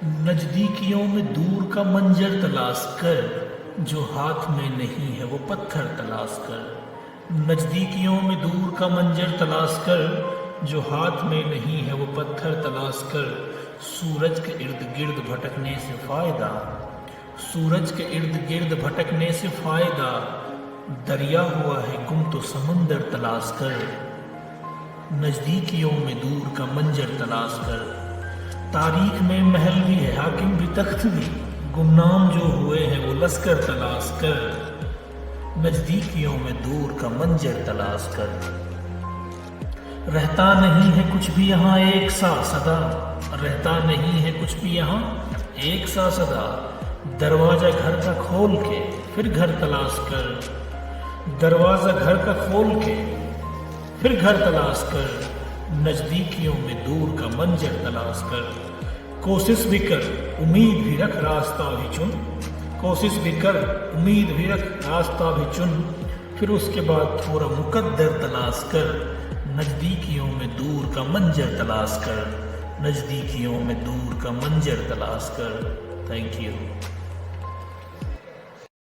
نزدیکیوں میں دور کا منظر تلاش کر، جو ہاتھ میں نہیں ہے وہ پتھر تلاش کر۔ نزدیکیوں میں دور کا منظر تلاش کر، جو ہاتھ میں نہیں ہے وہ پتھر تلاش کر۔ سورج کے ارد گرد بھٹکنے سے فائدہ، سورج کے ارد گرد بھٹکنے سے فائدہ، دریا ہوا ہے گم تو سمندر تلاش کر۔ نزدیکیوں میں دور کا منظر تلاش کر۔ تاریخ میں محل بھی ہے حاکم بھی تخت بھی، گمنام جو ہوئے ہیں وہ لشکر تلاش کر۔ نزدیکیوں میں دور کا منظر تلاش کر۔ رہتا نہیں ہے کچھ بھی یہاں ایک سا صدا، رہتا نہیں ہے کچھ بھی یہاں ایک سا صدا۔ دروازہ گھر کا کھول کے پھر گھر تلاش کر، دروازہ گھر کا کھول کے پھر گھر تلاش کر۔ نزدیکیوں میں دور کا منظر تلاش کر۔ کوشش بھی کر امید بھی رکھ راستہ بھی چن، کوشش بھی کر امید بھی رکھ راستہ بھی چن، پھر اس کے بعد تھوڑا مقدر تلاش کر۔ نزدیکیوں میں دور کا منظر تلاش کر، نزدیکیوں میں دور کا منظر تلاش کر۔ Thank you.